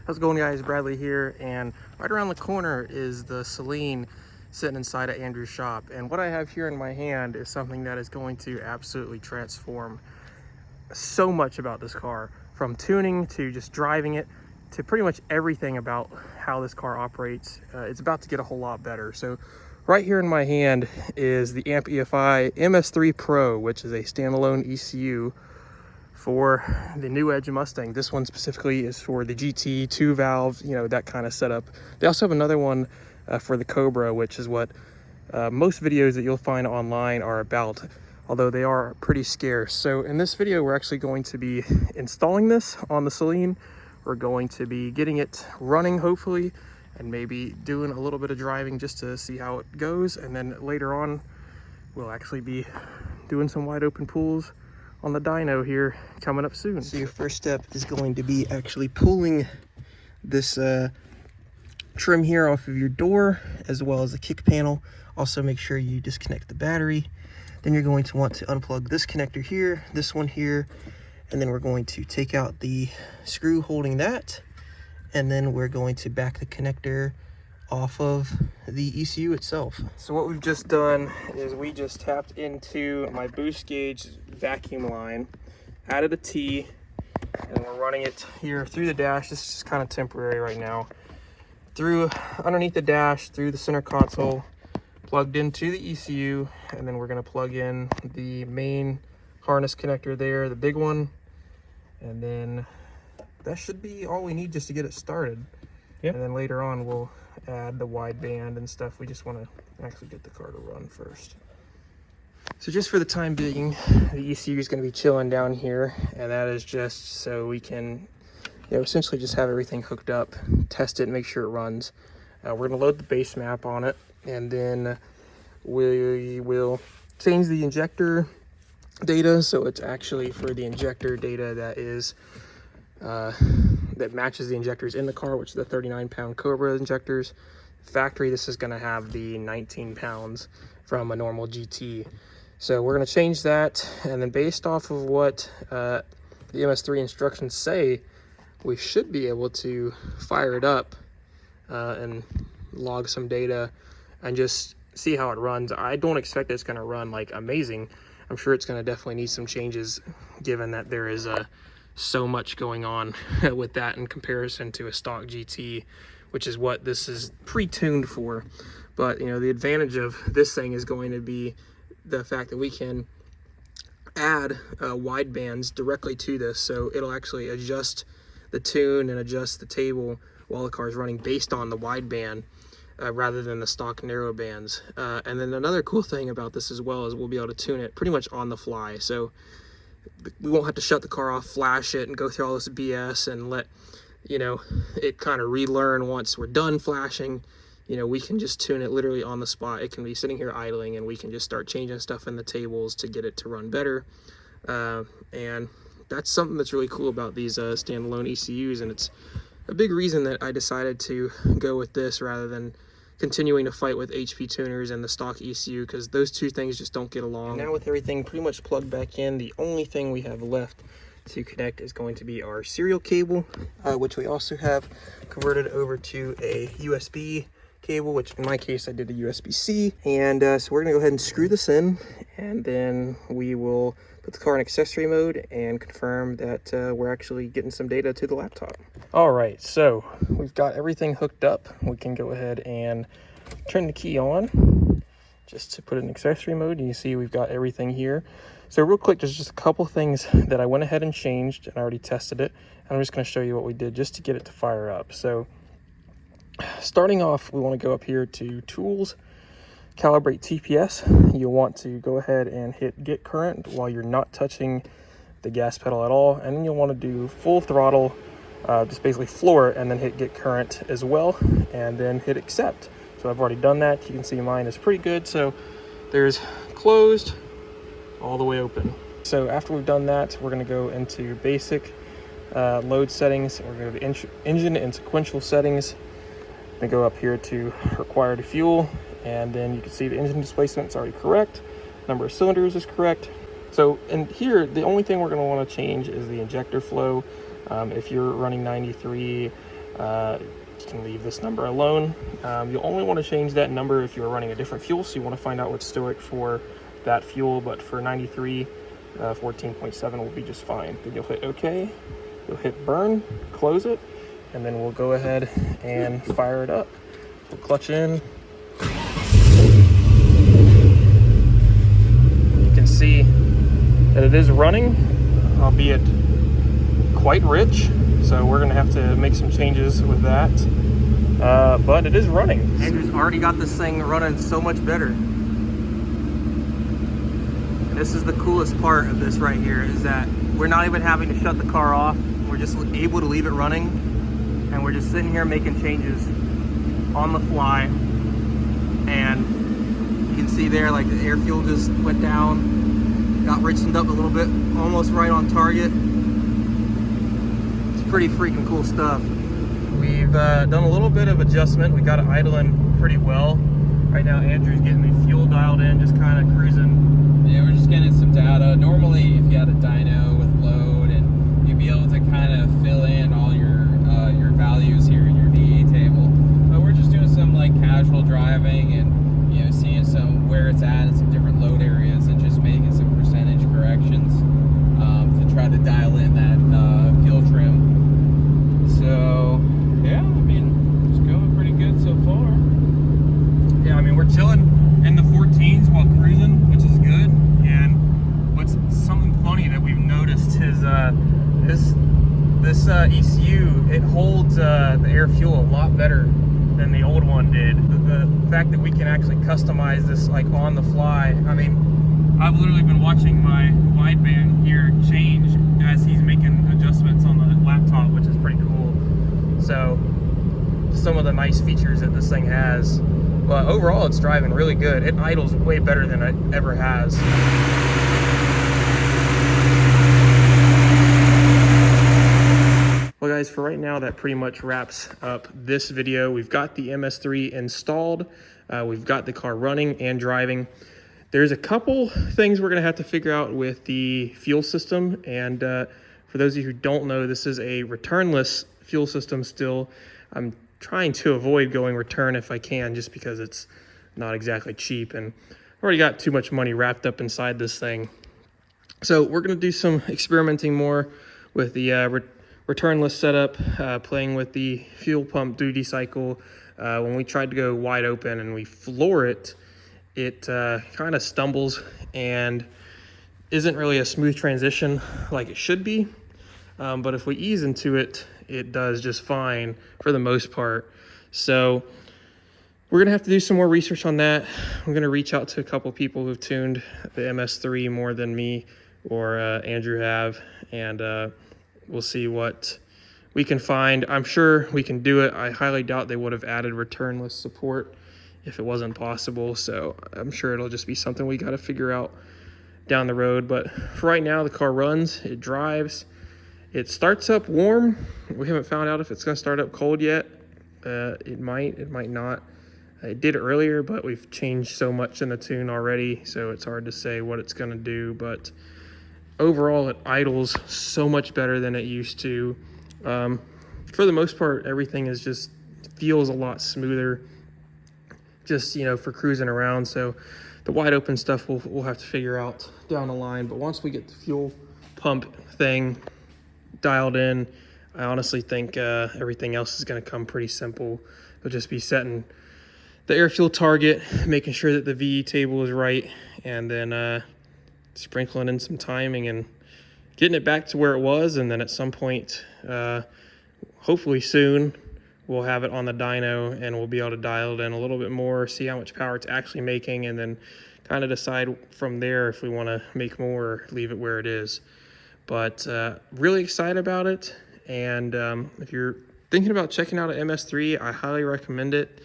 How's it going, guys? Bradley here, and right around the corner is the Saleen sitting inside of Andrew's shop. And what I have here in my hand is something that is going to absolutely transform so much about this car, from tuning to just driving it to pretty much everything about how this car operates. It's about to get a whole lot better. So right here in my hand is the Amp EFI MS3Pro, which is a standalone ECU for the new Edge Mustang. This one specifically is for the GT, 2 valve, you know, that kind of setup. They also have another one for the Cobra, which is what most videos that you'll find online are about, although they are pretty scarce. So in this video, we're actually going to be installing this on the Saleen. We're going to be getting it running, hopefully, and maybe doing a little bit of driving just to see how it goes. And then later on, we'll actually be doing some wide open pulls on the dyno here coming up soon. So your first step is going to be actually pulling this trim here off of your door, as well as the kick panel. Also make sure you disconnect the battery. Then you're going to want to unplug this connector here, this one here, and then we're going to take out the screw holding that, and then we're going to back the connector off of the ECU itself. So what we've just done is we just tapped into my boost gauge vacuum line, added a T, and we're running it here through the dash. This is just kind of temporary right now. Through underneath the dash, through the center console, plugged into the ECU, and then we're going to plug in the main harness connector there, the big one, and then that should be all we need just to get it started. Yep. And then later on we'll add the wideband and stuff. We just want to actually get the car to run first. So just for the time being, the ECU is going to be chilling down here, and that is just so we can, you know, essentially just have everything hooked up, test it, make sure it runs. We're going to load the base map on it, and then we will change the injector data, so it's actually for the injector data that is that matches the injectors in the car, which is the 39-pound Cobra injectors. Factory, this is going to have the 19 pounds from a normal GT. So we're going to change that, and then based off of what the MS3 instructions say, we should be able to fire it up and log some data and just see how it runs. I don't expect it's going to run like amazing. I'm sure it's going to definitely need some changes, given that there is so much going on with that in comparison to a stock GT, which is what this is pre-tuned for. But you know, the advantage of this thing is going to be the fact that we can add widebands directly to this, so it'll actually adjust the tune and adjust the table while the car is running based on the wideband rather than the stock narrow bands. And then another cool thing about this as well is we'll be able to tune it pretty much on the fly. So we won't have to shut the car off, flash it, and go through all this BS and let, you know, it kind of relearn once we're done flashing. You know, we can just tune it literally on the spot. It can be sitting here idling, and we can just start changing stuff in the tables to get it to run better. And that's something that's really cool about these standalone ECUs, and it's a big reason that I decided to go with this rather than continuing to fight with HP tuners and the stock ECU, because those two things just don't get along. And now with everything pretty much plugged back in, the only thing we have left to connect is going to be our serial cable, which we also have converted over to a USB cable, which in my case I did a USB-C. And so we're gonna go ahead and screw this in, and then we will put the car in accessory mode and confirm that we're actually getting some data to the laptop. All right, so we've got everything hooked up. We can go ahead and turn the key on just to put it in accessory mode. You can see we've got everything here. So real quick, there's just a couple things that I went ahead and changed, and I already tested it. And I'm just gonna show you what we did just to get it to fire up. So starting off, we want to go up here to Tools, Calibrate TPS. You'll want to go ahead and hit Get Current while you're not touching the gas pedal at all. And then you'll want to do full throttle, just basically floor it, and then hit Get Current as well, and then hit Accept. So I've already done that. You can see mine is pretty good. So there's closed all the way open. So after we've done that, we're going to go into basic load settings. We're going to go to engine and sequential settings. And go up here to required fuel, and then you can see the engine displacement is already correct, number of cylinders is correct. So in here, the only thing we're going to want to change is the injector flow. If you're running 93 You can leave this number alone. You'll only want to change that number if you're running a different fuel, so you want to find out what's stoic for that fuel, but for 93, 14.7 will be just fine. Then you'll hit OK, you'll hit burn, close it, and then we'll go ahead and fire it up. We'll clutch in. You can see that it is running, albeit quite rich, so we're gonna have to make some changes with that, but it is running. Andrew's already got this thing running so much better. And this is the coolest part of this right here, is that we're not even having to shut the car off. We're just able to leave it running, and we're just sitting here making changes on the fly. And you can see there, like, the air fuel just went down, got richened up a little bit, almost right on target. It's pretty freaking cool stuff. We've done a little bit of adjustment. We got it idling pretty well. Right now, Andrew's getting the fuel dialed in, just kind of cruising. Yeah, we're just getting some data. Normally, if you had a dyno with load, and you'd be able to kind of fill in all your values here in your VE table. But we're just doing some like casual driving and, you know, seeing some where it's at in some different load areas and just making some percentage corrections to try to dial in that fuel trim. So yeah, I mean, it's going pretty good so far. Yeah, I mean, we're chilling in the 14s while cruising, which is good. And what's something funny that we've noticed is this ECU, it holds the air fuel a lot better than the old one did. The fact that we can actually customize this like on the fly. I mean, I've literally been watching my wideband here change as he's making adjustments on the laptop, which is pretty cool. So some of the nice features that this thing has. But overall, it's driving really good. It idles way better than it ever has. Well guys, for right now, that pretty much wraps up this video. We've got the MS3 installed. We've got the car running and driving. There's a couple things we're gonna have to figure out with the fuel system. And for those of you who don't know, this is a returnless fuel system still. I'm trying to avoid going return if I can, just because it's not exactly cheap. And I've already got too much money wrapped up inside this thing. So we're gonna do some experimenting more with the returnless setup, playing with the fuel pump duty cycle. When we tried to go wide open and we floor it, it kind of stumbles and isn't really a smooth transition like it should be. But if we ease into it, it does just fine for the most part. So we're gonna have to do some more research on that. I'm gonna reach out to a couple people who've tuned the MS3 more than me or Andrew have, and we'll see what we can find. I'm sure we can do it. I highly doubt they would have added returnless support if it wasn't possible. So I'm sure it'll just be something we got to figure out down the road. But for right now, the car runs, it drives, it starts up warm. We haven't found out if it's going to start up cold yet. It might not. It did earlier, but we've changed so much in the tune already, so it's hard to say what it's going to do. But overall, it idles so much better than it used to. For the most part, everything is just feels a lot smoother, just, you know, for cruising around. So the wide open stuff we'll have to figure out down the line. But once we get the fuel pump thing dialed in, I honestly think everything else is going to come pretty simple. It'll just be setting the air fuel target, making sure that the VE table is right, and then sprinkling in some timing and getting it back to where it was. And then at some point, hopefully soon, we'll have it on the dyno and we'll be able to dial it in a little bit more, see how much power it's actually making, and then kind of decide from there if we want to make more or leave it where it is. But really excited about it. And if you're thinking about checking out an MS3, I highly recommend it.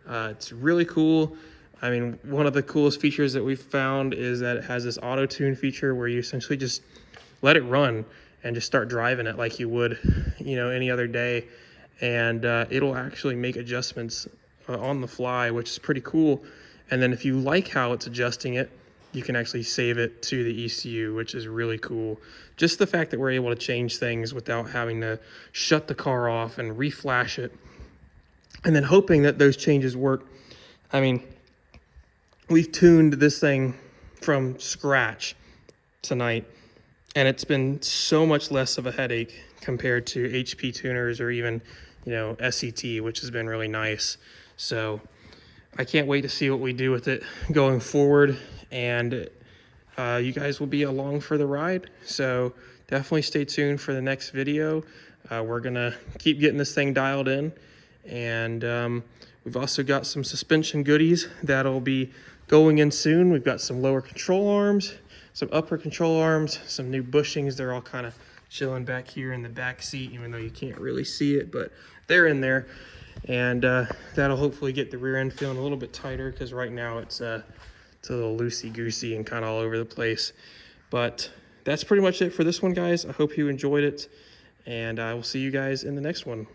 It's really cool. I mean, one of the coolest features that we've found is that it has this auto tune feature where you essentially just let it run and just start driving it like you would, you know, any other day. And it'll actually make adjustments on the fly, which is pretty cool. And then if you like how it's adjusting it, you can actually save it to the ECU, which is really cool. Just the fact that we're able to change things without having to shut the car off and reflash it, and then hoping that those changes work. I mean, we've tuned this thing from scratch tonight, and it's been so much less of a headache compared to HP tuners or even, you know, SET, which has been really nice. So I can't wait to see what we do with it going forward, and you guys will be along for the ride. So definitely stay tuned for the next video. We're gonna keep getting this thing dialed in, and we've also got some suspension goodies that'll be going in soon. We've got some lower control arms, some upper control arms, some new bushings. They're all kind of chilling back here in the back seat, even though you can't really see it, but they're in there. And that'll hopefully get the rear end feeling a little bit tighter, because right now it's a little loosey-goosey and kind of all over the place. But that's pretty much it for this one, guys. I hope you enjoyed it, and I will see you guys in the next one.